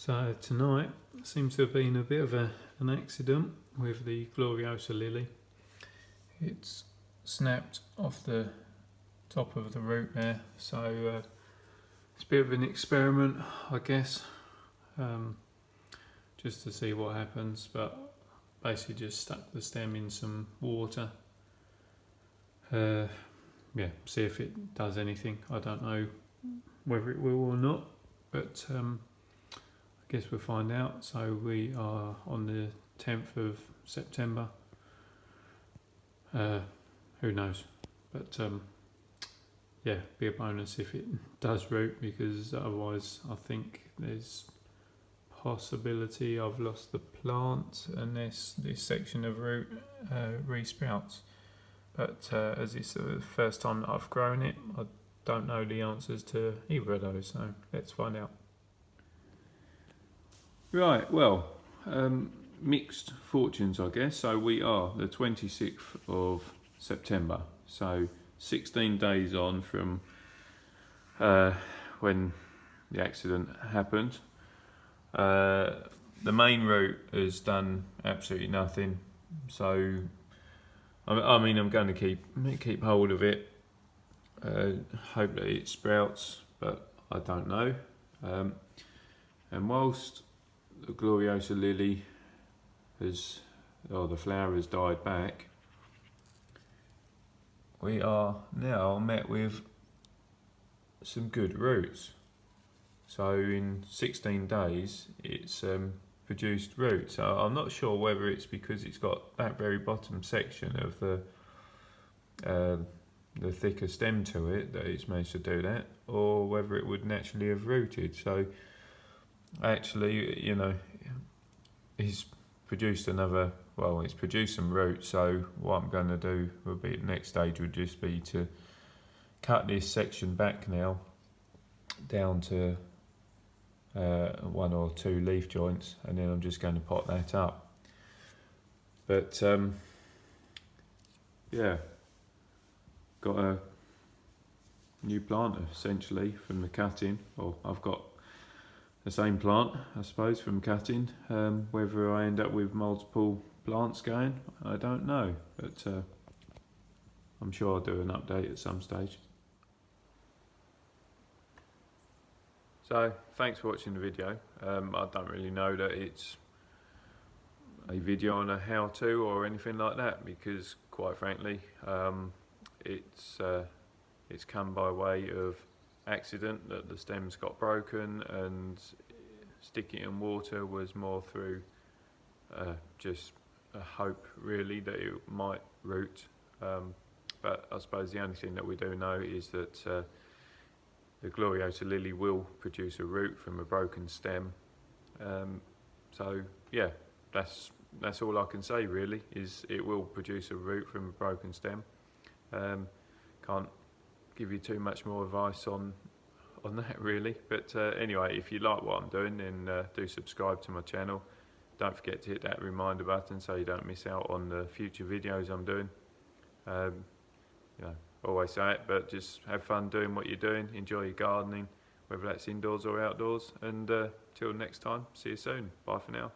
So tonight seems to have been a bit of an accident with the Gloriosa lily. It's snapped off the top of the root there, so it's a bit of an experiment, I guess, just to see what happens, but basically just stuck the stem in some water. See if it does anything. I don't know whether it will or not, but I guess we'll find out. So we are on the 10th of September. Who knows? But be a bonus if it does root, because otherwise I think there's possibility I've lost the plant unless this section of root resprouts. But as it's the first time that I've grown it, I don't know the answers to either of those, so let's find out. Right, well, mixed fortunes, I guess. So we are the 26th of September, so 16 days on from when the accident happened. The main root has done absolutely nothing, so I mean I'm going to keep hold of it, hope that it sprouts, but I don't know. And whilst the Gloriosa lily the flower has died back, we are now met with some good roots. So in 16 days it's produced roots. So I'm not sure whether it's because it's got that very bottom section of the thicker stem to it that it's managed to do that, or whether it would naturally have rooted. So actually, he's produced it's produced some roots. So what I'm going to do will be, the next stage would just be to cut this section back now down to 1 or 2 leaf joints, and then I'm just going to pot that up. But got a new plant essentially from the cutting, or I've got the same plant I suppose from cutting. Whether I end up with multiple plants going, I don't know, but I'm sure I'll do an update at some stage. So thanks for watching the video. I don't really know that it's a video on a how-to or anything like that, because quite frankly it's come by way of accident that the stems got broken, and sticking it in water was more through just a hope really that it might root. But I suppose the only thing that we do know is that the Gloriosa lily will produce a root from a broken stem. So yeah, that's all I can say really, is it will produce a root from a broken stem. Can't give you too much more advice on that really, but anyway, if you like what I'm doing, then do subscribe to my channel. Don't forget to hit that reminder button so you don't miss out on the future videos I'm doing. Always say it, but just have fun doing what you're doing, enjoy your gardening, whether that's indoors or outdoors, and till next time, see you soon, bye for now.